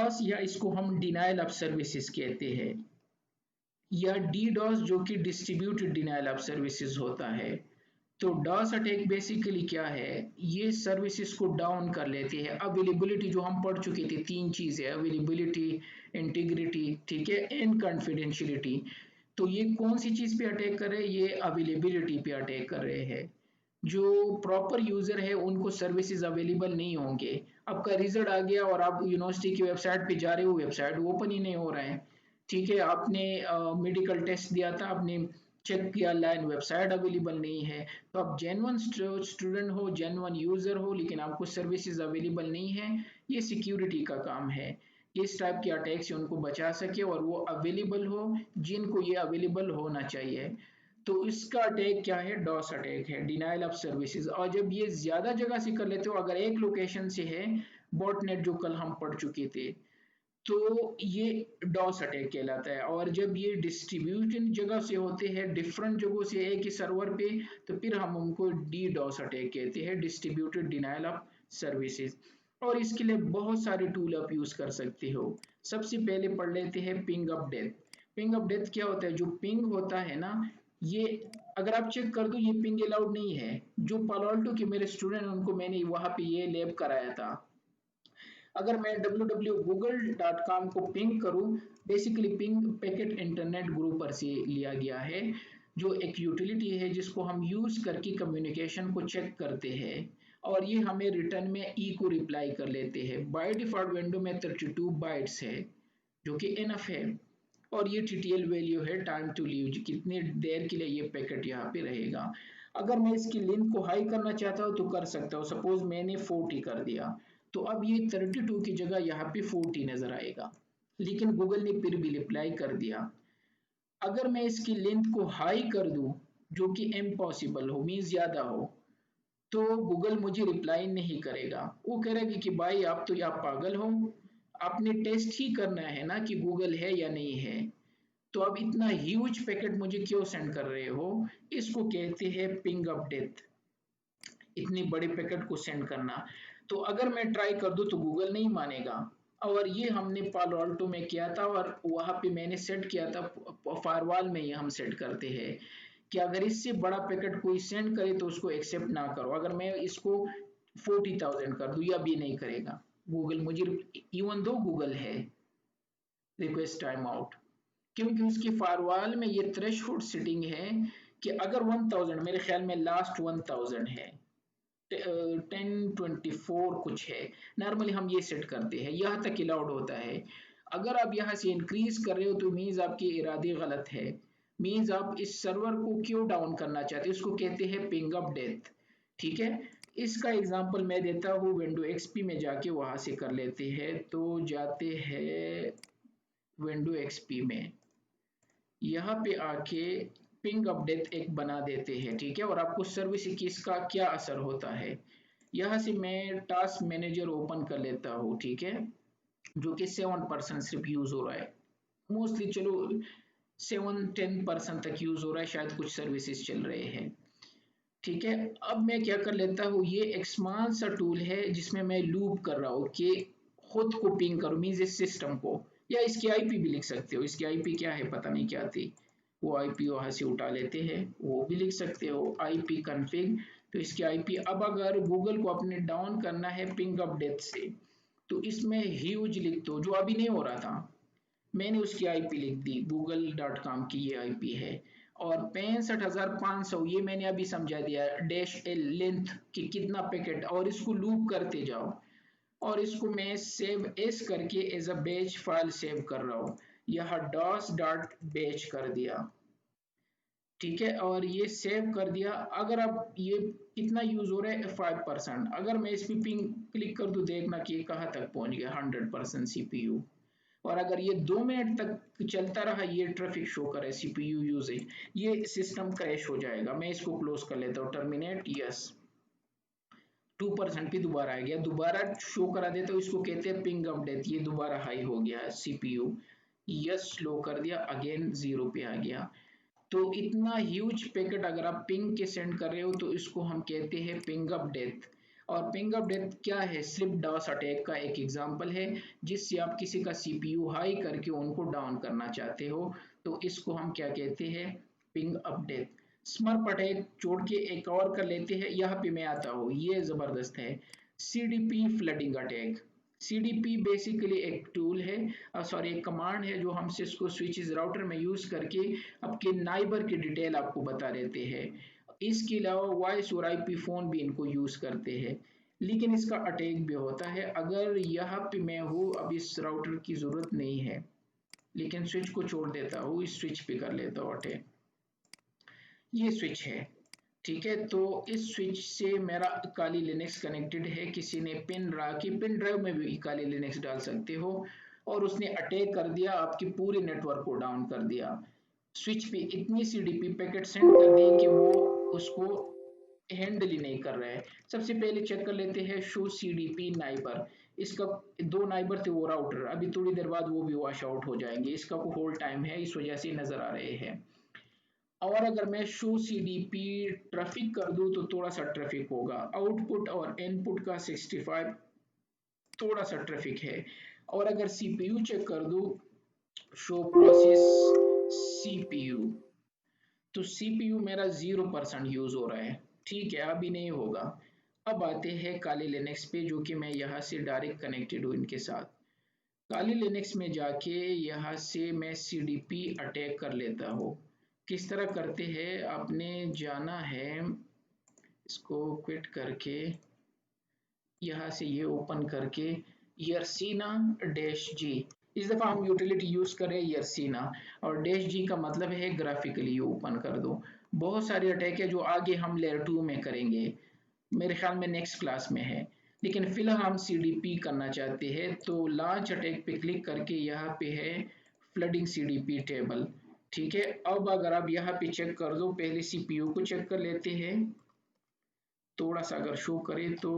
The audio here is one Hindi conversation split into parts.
डॉस या इसको हम डिनायल ऑफ सर्विसेज कहते हैं, या डीडॉस जो कि डिस्ट्रीब्यूटेड डिनायल ऑफ सर्विसेज होता है। तो डॉस अटैक बेसिकली क्या है, ये सर्विसेज को डाउन कर लेते हैं। अवेलेबिलिटी जो हम पढ़ चुके थे, तीन चीजें, अवेलेबिलिटी, इंटीग्रिटी, ठीक है, एंड कॉन्फिडेंशियलिटी। तो ये कौन सी चीज पे अटैक कर रहे हैं, ये अवेलेबिलिटी पे अटैक कर रहे हैं। जो प्रॉपर यूजर है उनको सर्विसेज अवेलेबल नहीं होंगे। आपका रिजल्ट आ गया और आप यूनिवर्सिटी की वेबसाइट पे जा रहे हो, वेबसाइट ओपन ही नहीं हो रहा है, ठीक है। आपने मेडिकल टेस्ट दिया था, आपने चेक किया लाइन, वेबसाइट अवेलेबल नहीं है। तो आप जेन्युइन स्टूडेंट हो, जेन्युइन यूजर हो, लेकिन आपको सर्विसेज अवेलेबल नहीं है। ये सिक्योरिटी का काम है, इस टाइप के अटैक से उनको बचा सके और वो अवेलेबल हो जिनको ये अवेलेबल होना चाहिए। तो इसका अटैक क्या है, डॉस अटैक है, डिनाइल ऑफ सर्विसेज। और जब ये ज्यादा जगह से कर लेते हो, अगर एक लोकेशन से है, बॉटनेट जो कल हम पढ़ चुके थे, तो ये डॉस अटैक कहलाता है। और जब ये डिस्ट्रीब्यूटेड जगह से होते हैं, डिफरेंट जगहों से एक ही सर्वर पे, तो फिर हम उनको डी डॉस अटैक कहते हैं, डिस्ट्रीब्यूटेड डिनाइल ऑफ सर्विसेज। और इसके लिए बहुत सारे टूल आप यूज कर सकते हो। सबसे पहले पढ़ लेते हैं ping of death. Ping of death क्या होता है, जो पिंग होता है ना, ये अगर आप चेक कर दो, ये पिंग अलाउड नहीं है। जो पालो के मेरे स्टूडेंट, उनको मैंने वहां पे ये लैब कराया था, अगर मैं www.google.com को पिंग करूं, basically ping packet internet grouper से लिया गया है, जो एक यूटिलिटी है जिसको हम यूज करके कम्युनिकेशन को चेक करते हैं, और ये हमें रिटर्न में ई को रिप्लाई कर लेते हैं। बाय डिफॉल्ट विंडो में 32 बाइट्स है, जो कि इनफ है। और ये टीटीएल वैल्यू है, टाइम टू लीव, कितनी देर के लिए ये पैकेट यहाँ पे रहेगा। अगर मैं इसकी लेंथ को हाई करना चाहता हूँ तो कर सकता हूँ। सपोज मैंने 40 कर दिया, तो अब ये 32 की जगह यहाँ पे 40 नजर आएगा, लेकिन गूगल ने फिर भी रिप्लाई कर दिया। अगर मैं इसकी लेंथ को हाई कर दूं, जो कि इम्पॉसिबल हो, मीन्स ज्यादा हो, तो गूगल मुझे रिप्लाई नहीं करेगा। वो कहेगा कि भाई आप तो या पागल हो, आपने टेस्ट ही करना है ना कि गूगल है या नहीं है, तो अब इतना ह्यूज पैकेट मुझे क्यों सेंड कर रहे हो। इसको कहते हैं पिंग ऑफ डेथ, इतनी बड़े पैकेट को सेंड करना। तो अगर मैं ट्राई कर दूं तो गूगल नहीं मानेगा। और ये हमने पालो अल्टो में किया था, और वहां पे मैंने सेट किया था, फायरवॉल में ये हम सेट करते हैं कि अगर इससे बड़ा पैकेट कोई सेंड करे तो उसको एक्सेप्ट ना करो। अगर मैं इसको 40,000 कर दूं, या भी नहीं करेगा गूगल मुझे, इवन दो गूगल है, रिक्वेस्ट टाइम आउट। क्योंकि उसकी फायरवॉल में ये थ्रेशोल्ड सेटिंग है कि अगर 1000, मेरे ख्याल में लास्ट 1000 है, 1024 कुछ है, नॉर्मली हम ये सेट करते हैं, यहाँ तक अलाउड होता है। अगर आप यहाँ से इंक्रीज कर रहे हो तो मीन्स आपके इरादे गलत है, मीन्स आप इस सर्वर को क्यों डाउन करना चाहते हो, इसको कहते हैं पिंग ऑफ डेथ, ठीक है। इसका एग्जांपल मैं देता हूँ, विंडो एक्सपी में जाके वहां से कर लेते हैं। तो जाते हैं विंडो एक्सपी में, यहाँ पे आके पिंग अपडेट एक बना देते हैं, ठीक है। और आपको सर्विस की इसका क्या असर होता है, यहाँ से मैं टास्क मैनेजर ओपन कर लेता हूँ, ठीक है, जो कि 7% सिर्फ यूज हो रहा है, मोस्टली चलो 7-10% तक यूज हो रहा है, शायद कुछ सर्विसेज चल रहे हैं, ठीक है। अब मैं क्या कर लेता हूँ, ये एक स्मॉल सा टूल है जिसमें मैं लूप कर रहा हूँ कि खुद को पिंग करो, मीन्स इस सिस्टम को, या इसकी आईपी भी लिख सकते हो। इसकी आईपी क्या है पता नहीं क्या थी, वो आईपी वहां से उठा लेते हैं, वो भी लिख सकते हो आईपी कॉन्फ़िग। तो इसकी आईपी, अब अगर गूगल को अपने डाउन करना है पिंग अप डेथ से, तो इसमें ह्यूज लिख दो, जो अभी नहीं हो रहा था, मैंने उसकी आईपी लिख दी, google.com की ये आईपी है। और 65,500 ये मैंने अभी समझा दिया, डैश एल लेंथ कि कितना पैकेट, और इसको लूप करते जाओ। और इसको मैं सेव एस करके as a batch file save कर रहा हूँ, यह डॉस डॉट बैच कर दिया, ठीक है। और ये सेव कर दिया। अगर अब ये कितना यूज हो रहा है, 5%, अगर मैं इस पे पिंग क्लिक कर दूं, देखना कि ये कहाँ तक पहुंच गया, 100% सीपीयू। और अगर ये 2 मिनट तक चलता रहा, ये ट्रैफिक शो करे सीपीयू यूजेज, ये सिस्टम क्रैश हो जाएगा। मैं इसको क्लोज कर लेता हूँ, टर्मिनेट, यस, 2% पे दोबारा आ गया, दोबारा शो करा देता हूँ, इसको कहते हैं पिंग अपडेट, ये दोबारा हाई हो गया सीपीयू, यस, स्लो कर दिया, अगेन 0 पे आ गया। तो इतना ह्यूज पैकेट अगर आप पिंग के सेंड कर रहे हो तो इसको हम कहते हैं पिंग अप डेथ। और पिंग ऑफ डेथ क्या है, सिर्फ डॉस अटैक का एक एग्जांपल है, जिससे आप किसी का सीपीयू हाई करके उनको डाउन करना चाहते हो, तो इसको हम क्या कहते हैं, पिंग ऑफ डेथ। स्मर्प अटैक जोड़ के एक और कर लेते हैं, यहाँ पे मैं आता हूँ, ये जबरदस्त है, CDP flooding attack. CDP basically एक टूल है, सॉरी एक कमांड है, जो हम सिस्को स्विचेस राउटर में यूज करके आपके नाइबर की डिटेल आपको बता देते हैं। इसके अलावा वॉइस और आईपी फोन भी इनको यूज करते हैं, लेकिन इसका अटैक भी होता है। अगर यहाँ पे मैं हूँ, अब इस राउटर की जरूरत नहीं है, लेकिन स्विच को छोड़ देता हूँ, इस स्विच पे कर लेता हूँ अटैक। ये स्विच है, ठीक है, तो इस स्विच से मेरा काली लिनक्स कनेक्टेड है, किसी ने पिन की पिन ड्राइव में भी काली लिनक्स डाल सकते हो, और उसने अटैक कर दिया, आपकी पूरे नेटवर्क को डाउन कर दिया। स्विच पे इतनी सीडीपी पैकेट सेंड कर दी कि वो उसको हैंडल ही नहीं कर रहा है। सबसे पहले चेक कर लेते हैं शो सीडीपी नाइबर। इसका दो नाइबर थे वो राउटर, अभी थोड़ी देर बाद वो भी वॉश आउट हो जाएंगे, इसका को होल्ड टाइम है, इस वजह से नजर आ रहे हैं। और अगर मैं शो सीडीपी ट्रैफिक कर दूं तो थोड़ा सा ट्रैफिक होगा, आउटपुट और इनपुट का 65 थोड़ा सा ट्रैफिक है। और अगर सीपीयू चेक कर दूं, शो प्रोसेस सीपीयू, तो सीपीयू मेरा 0% यूज हो रहा है, ठीक है, अभी नहीं होगा। अब आते हैं काली लिनक्स पे, जो कि मैं यहाँ से डायरेक्ट कनेक्टेड हूँ इनके साथ। काली लिनक्स में जाके यहाँ से मैं सीडीपी अटैक कर लेता हूँ। किस तरह करते हैं, आपने जाना है, इसको क्विट करके यहाँ से ये ओपन करके यर्सीना डैश जी, इस दफा हम यूटिलिटी यूज कर रहे हैं यर्सीना, और डैश जी का मतलब है ग्राफिकली ओपन कर दो। बहुत सारे अटैक है जो आगे हम लेयर 2 में करेंगे, मेरे ख्याल में नेक्स्ट क्लास में है, लेकिन फिलहाल हम सीडीपी करना चाहते हैं, तो लॉन्च अटैक पे क्लिक करके यहाँ पे है फ्लडिंग सीडीपी टेबल, ठीक है। अब अगर आप यहाँ पे चेक कर दो, पहले सीपीयू को चेक कर लेते हैं, थोड़ा सा अगर शो करे तो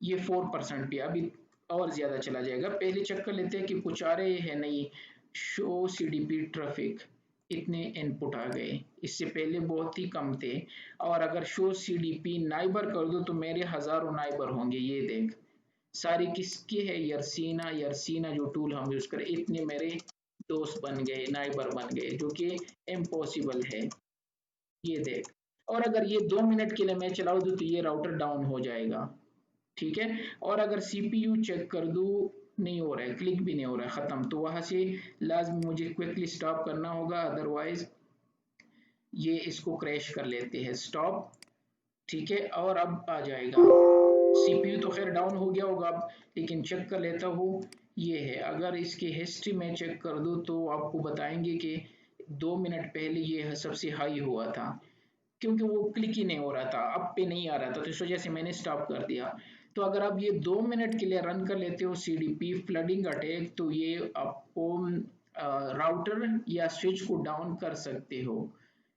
ये 4% पे, अभी और ज्यादा चला जाएगा, पहले चेक कर लेते हैं कि कुछ आ रहे हैं नहीं। शो सीडीपी ट्रैफिक, इतने इनपुट आ गए, इससे पहले बहुत ही कम थे। और अगर शो सीडीपी नाइबर कर दो तो मेरे हजारों नाइबर होंगे, ये देख, सारी किसकी है, यर्सीना, यर्सीना जो टूल हम यूज करें, इतने मेरे दोस्त बन गए, नाइबर बन गए, जो कि इम्पॉसिबल है, ये देख। और अगर ये 2 मिनट के लिए मैं चलाऊ दूं तो ये राउटर डाउन हो जाएगा, ठीक है। और अगर सीपीयू चेक कर दूं, नहीं हो रहा है, क्लिक भी नहीं हो रहा है, खत्म, तो वहां से लाजमी मुझे क्विकली स्टॉप करना होगा, अदरवाइज ये इसको क्रैश कर लेते हैं, स्टॉप, ठीक है। और अब आ जाएगा, सीपीयू तो खैर डाउन हो गया होगा अब, लेकिन चेक कर लेता हूँ, ये है। अगर इसकी हिस्ट्री में चेक कर दूं तो आपको बताएंगे कि 2 मिनट पहले ये सबसे हाई हुआ था, क्योंकि वो क्लिक ही नहीं हो रहा था, अप पे नहीं आ रहा था, तो इस वजह से मैंने स्टॉप कर दिया। तो अगर आप ये 2 मिनट के लिए रन कर लेते हो सीडीपी फ्लडिंग अटैक, तो ये आपको राउटर या स्विच को डाउन कर सकते हो,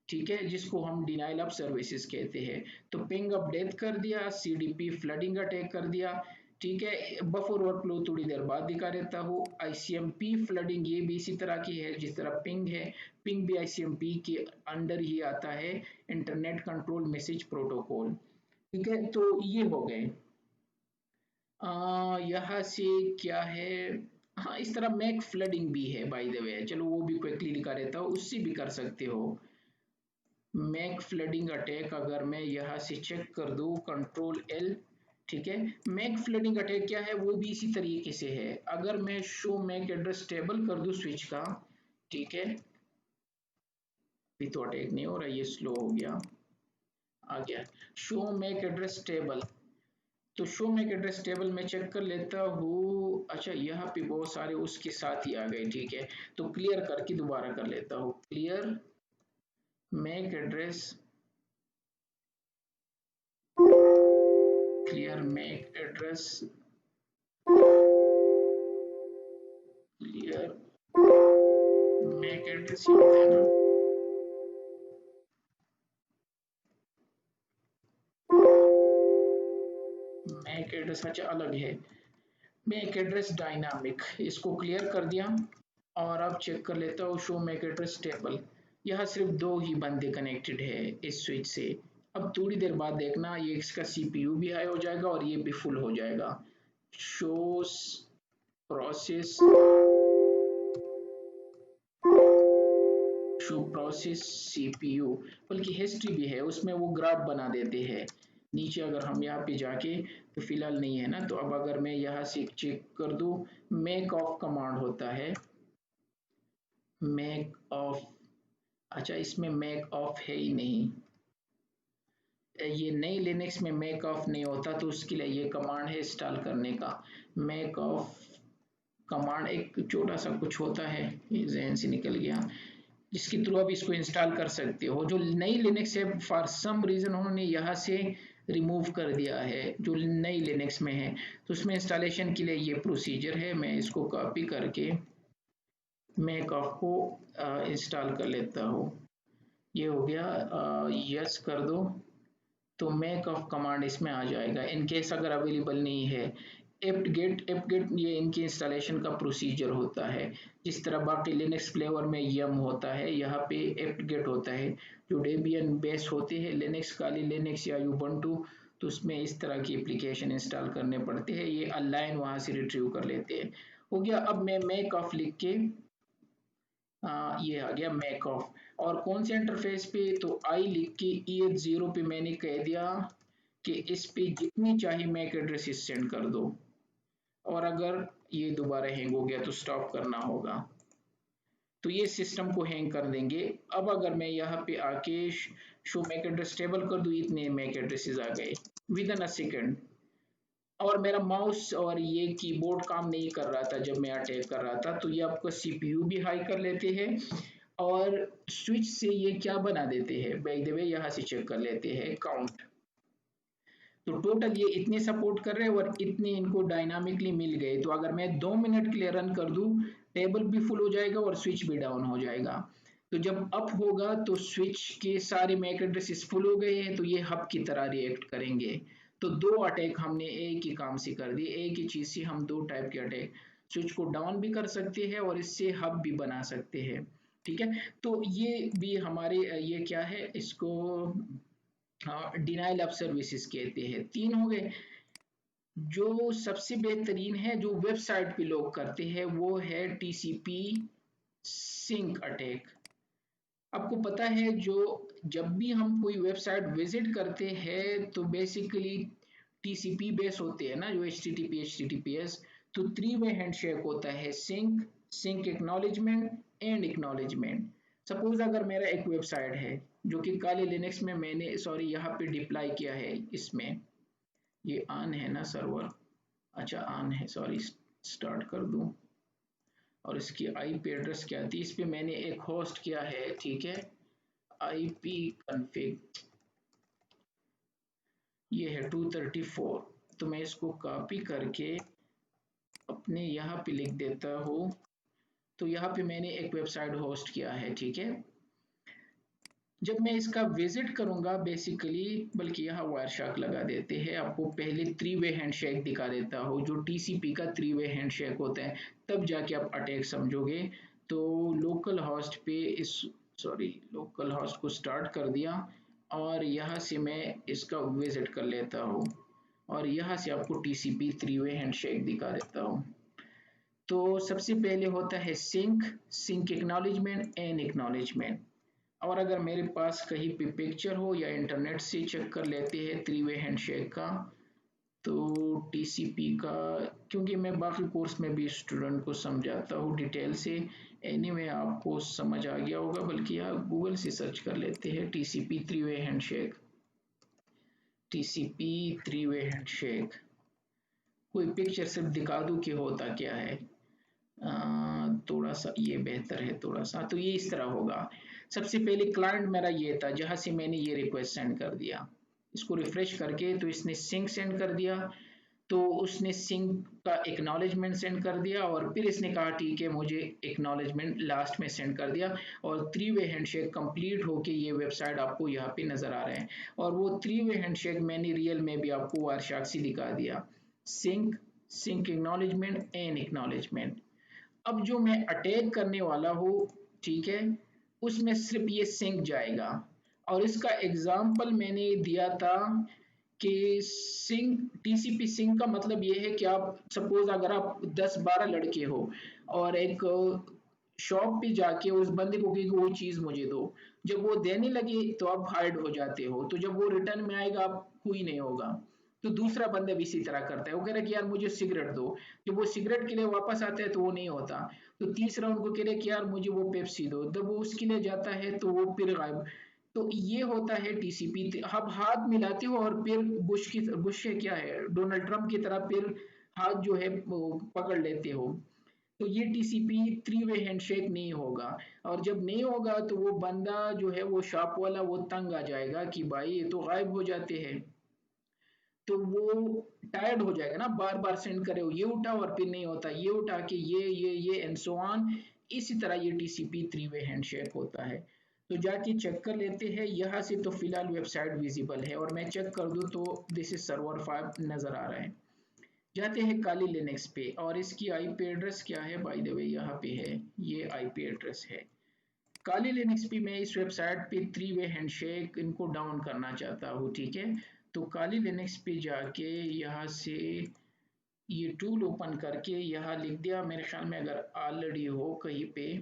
ठीक है, जिसको हम डिनाइल ऑफ सर्विसेज कहते हैं। तो पिंग अप डेथ कर दिया, सीडीपी फ्लडिंग अटैक कर दिया, ठीक है। बफर ओवरफ्लो थोड़ी देर बाद दिखा देता हूँ। आईसीएमपी फ्लडिंग ये भी इसी तरह की है जिस तरह पिंग है, पिंग भी आईसीएमपी के अंडर ही आता है, इंटरनेट कंट्रोल मैसेज प्रोटोकॉल, ठीक है। तो ये हो गए, यहाँ से क्या है, हाँ इस तरह मैक फ्लडिंग भी है बाय द वे, चलो वो भी क्विकली दिखा देता हूँ, उससे भी कर सकते हो। मैक फ्लडिंग अटैक अगर मैं यहाँ से चेक कर दूँ, कंट्रोल एल, ठीक है। मैक फ्लडिंग अटैक क्या है, वो भी इसी तरीके से है। अगर मैं शो मैक एड्रेस टेबल कर दूँ स्विच का, ठीक है, अभी तो अटैक नहीं हो रहा, ये स्लो हो गया, आ गया शो मैक एड्रेस टेबल। तो शो मैक एड्रेस टेबल में चेक कर लेता हूँ, अच्छा यहाँ पे बहुत सारे उसके साथ ही आ गए, ठीक है। तो क्लियर करके दोबारा कर लेता हूँ, clear MAC address, clear MAC address, clear MAC address, ये होता है ना, मैक एड्रेस अच्छा अलग है, मैक एड्रेस डायनामिक, इसको क्लियर कर दिया। और अब चेक कर लेता हूँ शो मैक एड्रेस टेबल, यहाँ सिर्फ 2 ही बंदे कनेक्टेड है इस स्विच से, अब थोड़ी देर बाद देखना ये इसका सीपीयू भी हाई हो जाएगा और ये भी फुल हो जाएगा। Shows process show process CPU, बल्कि हिस्ट्री भी है उसमें, वो ग्राफ बना देते हैं नीचे। अगर हम यहाँ पे जाके, तो फिलहाल नहीं है ना, तो अब अगर मैं यहाँ से चेक कर दूं, मेक ऑफ कमांड होता है, मेक ऑफ। अच्छा, इसमें मेक ऑफ है ही नहीं, ये नई लिनक्स में मेक ऑफ नहीं होता, तो उसके लिए ये कमांड है इंस्टॉल करने का। मेक ऑफ कमांड एक छोटा सा कुछ होता है, ये जहन से निकल गया, जिसके थ्रू आप इसको इंस्टॉल कर सकते हो। जो नई लिनक्स है, फॉर सम रीजन उन्होंने यहाँ से रिमूव कर दिया है जो नई लिनक्स में है, तो उसमें इंस्टॉलेशन के लिए ये प्रोसीजर है। मैं इसको कॉपी करके मैक ऑफ को इंस्टॉल कर लेता हूँ। ये हो गया, यस कर दो, तो मैक ऑफ कमांड इसमें आ जाएगा। इन केस अगर अवेलेबल नहीं है, एप्ट गेट ये इनके इंस्टॉलेशन का प्रोसीजर होता है। जिस तरह बाकी लिनक्स फ्लेवर में यम होता है, यहाँ पे एप्ट गेट होता है। जो डेबियन बेस होते हैं लिनक्स, काली लिनक्स या यूबंटू, तो उसमें इस तरह की एप्लीकेशन इंस्टॉल करने पड़ते हैं, ये अलाइन वहाँ से रिट्रीव कर लेते हैं। हो गया, अब मैं मेक ऑफ लिख के ये आ गया मैक ऑफ। और कौन से इंटरफेस पे, तो आई लिख के EH0 पे मैंने कह दिया कि इस पे जितनी चाहिए मैक एड्रेसेस सेंड कर दो, और अगर ये दोबारा हैंग हो गया तो स्टॉप करना होगा, तो ये सिस्टम को हैंग कर देंगे। अब अगर मैं यहाँ पे आके शो मैक एड्रेस टेबल कर दूं, इतने मैक एड्रेसेस आ गए विद इन अ सेकेंड। और मेरा माउस और ये कीबोर्ड काम नहीं कर रहा था जब मैं अटैक कर रहा था, तो ये आपका सीपीयू भी हाई कर लेते हैं, और स्विच से ये क्या बना देते हैं, बाय द वे यहाँ से चेक कर लेते हैं काउंट। तो टोटल ये इतने सपोर्ट कर रहे हैं और इतने इनको डायनामिकली मिल गए। तो अगर मैं 2 मिनट के लिए रन कर दूं, टेबल भी फुल हो जाएगा और स्विच भी डाउन हो जाएगा। तो जब अप होगा तो स्विच के सारे मैक एड्रेसेस फुल हो गए हैं, तो ये हब की तरह रिएक्ट करेंगे। तो दो अटैक हमने एक ही काम से कर दिए, एक ही चीज से हम दो टाइप के अटैक, स्विच को डाउन भी कर सकते हैं और इससे हब भी बना सकते हैं। ठीक है, तो ये भी हमारे ये क्या है इसको डिनाइल ऑफ सर्विसेज कहते हैं। तीन हो गए। जो सबसे बेहतरीन है जो वेबसाइट पे लोग करते हैं, वो है टीसीपी सिंक अटैक। आपको पता है, जो जब भी हम कोई वेबसाइट विजिट करते हैं, तो बेसिकली टीसीपी बेस होते हैं ना, जो H T T P S, तो थ्री वे हैंडशेक होता है, sync, sync acknowledgement and acknowledgement. Suppose अगर मेरा एक वेबसाइट है जो कि काली लिनक्स में मैंने, सॉरी, यहाँ पे डिप्लॉय किया है, इसमें ये ऑन है ना सर्वर, अच्छा ऑन है, सॉरी, स्टार्ट कर दूं, और इसकी आईपी एड्रेस क्या थी, इस पे मैंने एक होस्ट किया है, ठीक है, आईपी कॉन्फ़िग, ये है 234। तो मैं इसको कॉपी करके अपने यहाँ पे लिख देता हूँ। तो यहाँ पे मैंने एक वेबसाइट होस्ट किया है, ठीक है। जब मैं इसका विजिट करूंगा बेसिकली, बल्कि यहाँ वायरशार्क लगा देते हैं, आपको पहले थ्री वे हैंडशेक दिखा देता हूँ, जो टीसीपी का थ्री वे हैंडशेक होता है, तब जाके आप अटैक समझोगे। तो लोकल होस्ट पे इस, सॉरी, लोकल होस्ट को स्टार्ट कर दिया, और यहाँ से मैं इसका विजिट कर लेता हूँ, और यहाँ से आपको टीसीपी थ्री वे हैंडशेक दिखा देता हूँ। तो सबसे पहले होता है sync, sync acknowledgement and acknowledgement. और अगर मेरे पास कहीं पे पिक्चर हो या इंटरनेट से चेक कर लेते हैं थ्री वे हैंडशेक का, तो टीसीपी का, क्योंकि मैं बाकी कोर्स में भी स्टूडेंट को समझाता हूँ डिटेल से, एनीवे आपको समझ आ गया होगा, बल्कि आप गूगल से सर्च कर लेते हैं TCP three way handshake, TCP three way handshake, कोई पिक्चर सिर्फ दिखा दूँ कि होता क्या है। थोड़ा सा ये बेहतर है, थोड़ा सा, तो ये इस तरह होगा। सबसे पहले क्लाइंट मेरा ये था जहां से मैंने ये रिक्वेस्ट सेंड कर दिया, इसको रिफ्रेश करके तो इसने सिंक सेंड कर दिया, तो उसने सिंक का एक्नॉलेजमेंट सेंड कर दिया, और फिर इसने कहा ठीक है, मुझे एक्नॉलेजमेंट लास्ट में सेंड कर दिया, और थ्री वे हैंडशेक कंप्लीट होके ये वेबसाइट आपको यहाँ पे नजर आ रहे हैं। और वो थ्री वे हैंडशेक मैंने रियल में भी आपको वायरशार्क से दिखा दिया, sync, sync acknowledgement and acknowledgement. अब जो मैं अटैक करने वाला हूँ, ठीक है, उसमें सिर्फ ये सिंक जाएगा, और इसका एग्जाम्पल मैंने दिया था कि सिंक टीसीपी सिंक का मतलब ये है कि आप सपोज अगर आप 10-12 लड़के हो और एक शॉप पे जाके उस बंदे को कहेंगे वो चीज मुझे दो, जब वो देने लगे तो आप हार्ड हो जाते हो, तो जब वो रिटर्न में आएगा आप कोई नहीं होगा। तो दूसरा बंदा भी इसी तरह करता है, वो कह रहा है कि यार मुझे सिगरेट दो, जब वो सिगरेट के लिए वापस आता है तो वो नहीं होता। तो तीसरा उनको कह रहे कि यार मुझे वो पेप्सी दो, जब वो उसके लिए जाता है तो वो फिर गायब। तो ये होता है टीसीपी। आप हाथ मिलाते हो और फिर बुश है क्या है, डोनाल्ड ट्रंप की तरह फिर हाथ जो है वो पकड़ लेते हो। तो ये टीसीपी थ्री वे हैंडशेक नहीं होगा। और जब नहीं होगा तो वो बंदा जो है वो शॉप वाला वो तंग आ जाएगा कि भाई ये तो गायब हो जाते हैं। तो वो टायर्ड हो जाएगा ना, बार बार सेंड करे हो, ये उठा और फिर नहीं होता, ये उठा के ये एंड सो ऑन। इसी तरह ये टीसीपी थ्री वे हैंडशेक होता है। तो जाके चेक कर लेते हैं यहाँ से। तो फिलहाल वेबसाइट विजिबल है और मैं चेक कर दूं तो दिस इज सर्वर 5 नजर आ रहा है। जाते हैं काली लिनक्स पे और इसकी आईपी एड्रेस क्या है, बाय द वे यहाँ पे है, ये आईपी एड्रेस है। काली लिनक्स पे मैं इस वेबसाइट पे थ्री वे हैंडशेक इनको डाउन करना चाहता हूँ, ठीक है। तो काली लिनक्स पे जाके यहाँ से ये टूल ओपन करके यहाँ लिख दिया, मेरे ख्याल में अगर ऑलरेडी हो कहीं पे,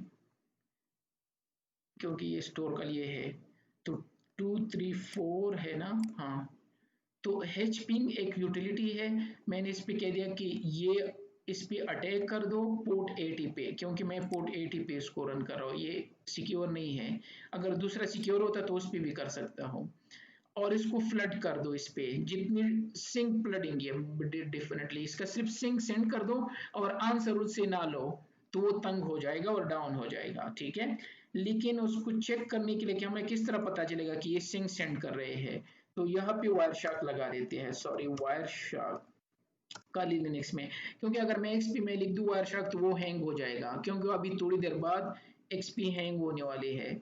क्योंकि ये स्टोर का ये है। तो 234 है ना, हाँ। तो hping एक यूटिलिटी है, मैंने इस पे कह दिया कि ये इस पे अटैक कर दो पोर्ट 80 पे, क्योंकि मैं पोर्ट 80 पे इसको रन कर रहा हूँ, ये सिक्योर नहीं है। अगर दूसरा सिक्योर होता तो उस पे भी कर सकता हूँ। और इसको फ्लड कर दो, इस पे जितनी सिंक फ्लडिंग है डेफिनेटली इसका सिर्फ सिंक सेंड कर दो और आंसर उससे ना लो, तो वो तंग हो जाएगा और डाउन हो जाएगा, ठीक है। लेकिन उसको चेक करने के लिए कि हमें किस तरह पता चलेगा कि ये सिंक सेंड कर रहे हैं, तो यहाँ पे वायर शार्क लगा देते हैं, सॉरी वायर शार्क काली लिनक्स में। क्योंकि अगर मैं एक्सपी में लिख दूं वायर शार्क तो वो हैंग हो जाएगा, क्योंकि अभी थोड़ी देर बाद एक्सपी हैंग होने वाले है।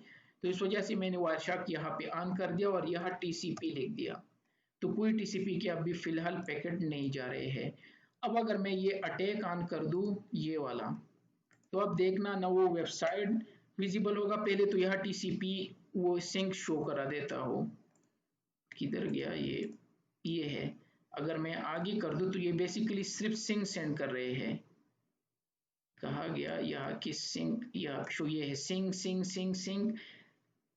तो इस वजह से मैंने वायर शार्क यहाँ पे ऑन कर दिया और यहाँ टीसीपी लिख दिया। तो कोई टीसीपी के अभी फिलहाल पैकेट नहीं जा रहे हैं। अब अगर मैं ये अटैक ऑन कर दूं ये वाला, तो अब देखना ना वो वेबसाइट विजिबल होगा, पहले तो यहाँ टीसीपी वो सिंक शो करा देता हो। किधर गया ये है। अगर मैं आगे कर दूं तो ये बेसिकली सिर्फ सिंक सेंड कर रहे हैं। कहा गया यहाँ की सिंक, यहाँ शो ये है सिंक सिंक सिंक सिंक।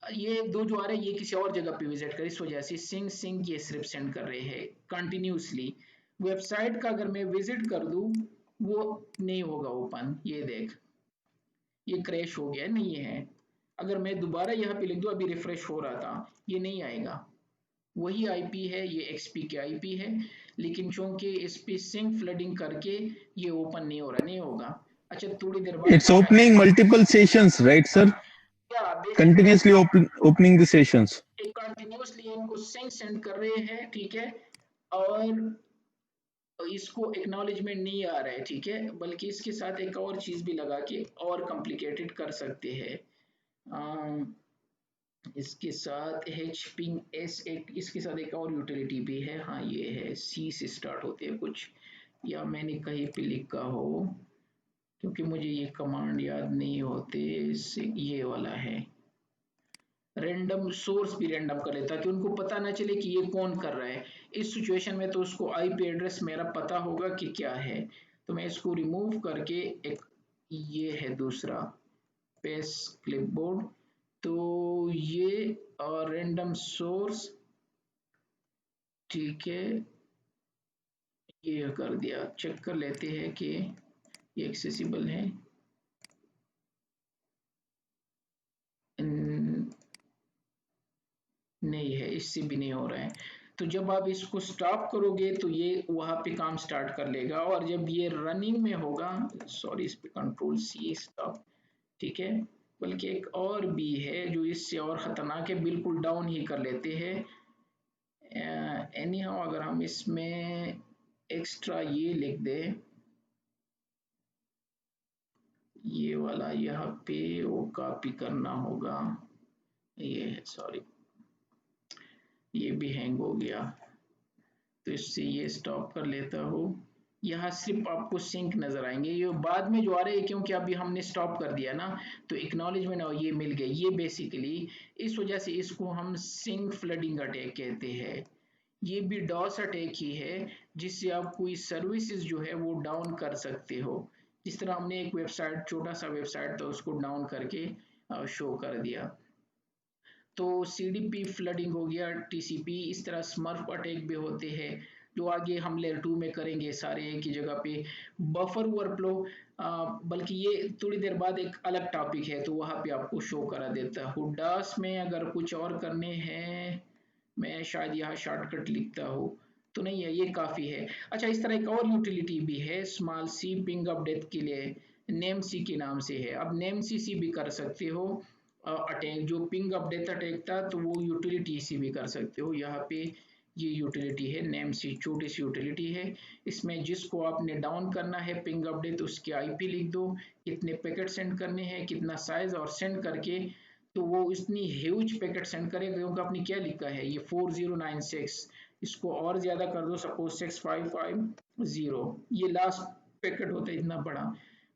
ये दो जो आ रहे हैं ये किसी और जगह पे विजिट कर, इस वजह से सिंक सिंक ये सिर्फ सेंड कर रहे हैं कंटिन्यूसली। वेबसाइट का अगर मैं विजिट कर दूं वो नहीं होगा ओपन, ये देख ये क्रैश हो गया, नहीं है। अगर मैं दोबारा यहाँ पे लिख दूं, अभी रिफ्रेश हो रहा था, ये नहीं आएगा। वही आईपी है, ये एक्सपी के आईपी है, लेकिन चूंकि इस पे सिंक फ्लडिंग करके ये ओपन नहीं हो रहा, नहीं होगा। अच्छा थोड़ी देर बाद It's opening multiple sessions, right, sir? क्या basically Continuously opening the sessions. एक कंटिन्यूसली इनको सिंक सेंड कर रहे हैं, ठीक है। और इसको एक्नॉलेजमेंट नहीं आ रहा है, ठीक है, बल्कि इसके साथ एक और चीज भी लगा के और कॉम्प्लिकेटेड कर सकते हैं। इसके साथ hping s8 इसके साथ एक और यूटिलिटी भी है, हाँ ये है, सी से स्टार्ट होते हैं कुछ, या मैंने कहीं पे लिखा हो, क्योंकि मुझे ये कमांड याद नहीं होते, ये वाला है। रैंडम सोर्स भी रैंडम कर लेता कि उनको पता ना चले कि ये कौन कर रहा है। इस सिचुएशन में तो उसको आईपी एड्रेस मेरा पता होगा कि क्या है। तो मैं इसको रिमूव करके एक ये है दूसरा पेस्ट क्लिपबोर्ड, तो ये और रैंडम सोर्स, ठीक है, ये कर दिया। चेक कर लेते हैं कि ये एक्सेसिबल है। नहीं है, इससे भी नहीं हो रहा है। तो जब आप इसको स्टॉप करोगे तो ये वहां पे काम स्टार्ट कर लेगा, और जब ये रनिंग में होगा, सॉरी इस पे कंट्रोल सी स्टॉप, ठीक है। बल्कि एक और भी है जो इससे और खतरनाक है, बिल्कुल डाउन ही कर लेते हैं। एनी हाउ अगर हम इसमें एक्स्ट्रा ये लिख दें, ये वाला यहाँ पे वो कॉपी करना होगा, ये है, सॉरी ये भी हैंग हो गया, तो इससे ये स्टॉप कर लेता हूँ। यहाँ सिर्फ आपको सिंक नजर आएंगे, ये बाद में जो आ रहे हैं क्योंकि अभी हमने स्टॉप कर दिया ना, तो एक्नॉलेजमेंट और ये मिल गए। ये बेसिकली इस वजह से इसको हम सिंक फ्लडिंग अटैक कहते हैं। ये भी डॉस अटैक ही है जिससे आप कोई सर्विसेज जो है वो डाउन कर सकते हो। जिस तरह हमने एक वेबसाइट, छोटा सा वेबसाइट था, उसको डाउन करके शो कर दिया। तो सीडीपी फ्लडिंग हो गया, टीसीपी, इस तरह स्मर्फ अटैक भी होते हैं जो आगे हम लेयर 2 में करेंगे सारे एक ही जगह पे। बफर ओवरफ्लो, बल्कि ये थोड़ी देर बाद एक अलग टॉपिक है तो वहां पे आपको शो करा देता हूँ। डास में अगर कुछ और करने हैं, मैं शायद यहाँ शॉर्टकट लिखता हूँ तो नहीं है, ये काफी है। अच्छा, इस तरह एक और यूटिलिटी भी है स्मॉल सी पिंग अपडेट के लिए, नेम सी के नाम से है। अब नेम सी भी कर सकते हो अटैक, जो पिंग अपडेट अटैक था तो वो यूटिलिटी सी भी कर सकते हो। यहाँ पे ये यूटिलिटी है नेम सी, छोटी सी यूटिलिटी है। इसमें जिसको आपने डाउन करना है पिंग अपडेट, उसके आईपी लिख दो, कितने पैकेट सेंड करने हैं, कितना साइज, और सेंड करके तो वो इतनी ह्यूज पैकेट सेंड करेगा क्योंकि आपने क्या लिखा है, ये 4096, इसको और ज्यादा कर दो, सपोज 6550, ये लास्ट पैकेट होता है इतना बड़ा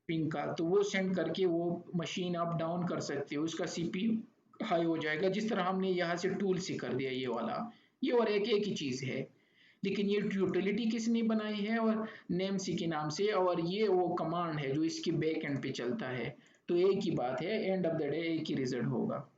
पिंग का, तो वो सेंड करके वो मशीन आप डाउन कर सकते हो, उसका सीपीयू हाई हो जाएगा। जिस तरह हमने यहाँ से टूल से कर दिया ये वाला, ये और एक ही चीज है। लेकिन ये यूटिलिटी किसने बनाई है, और नेम सी के नाम से, और ये वो कमांड है जो इसके बैक एंड पे चलता है। तो एक ही बात है, एंड ऑफ द डे एक ही रिजल्ट होगा।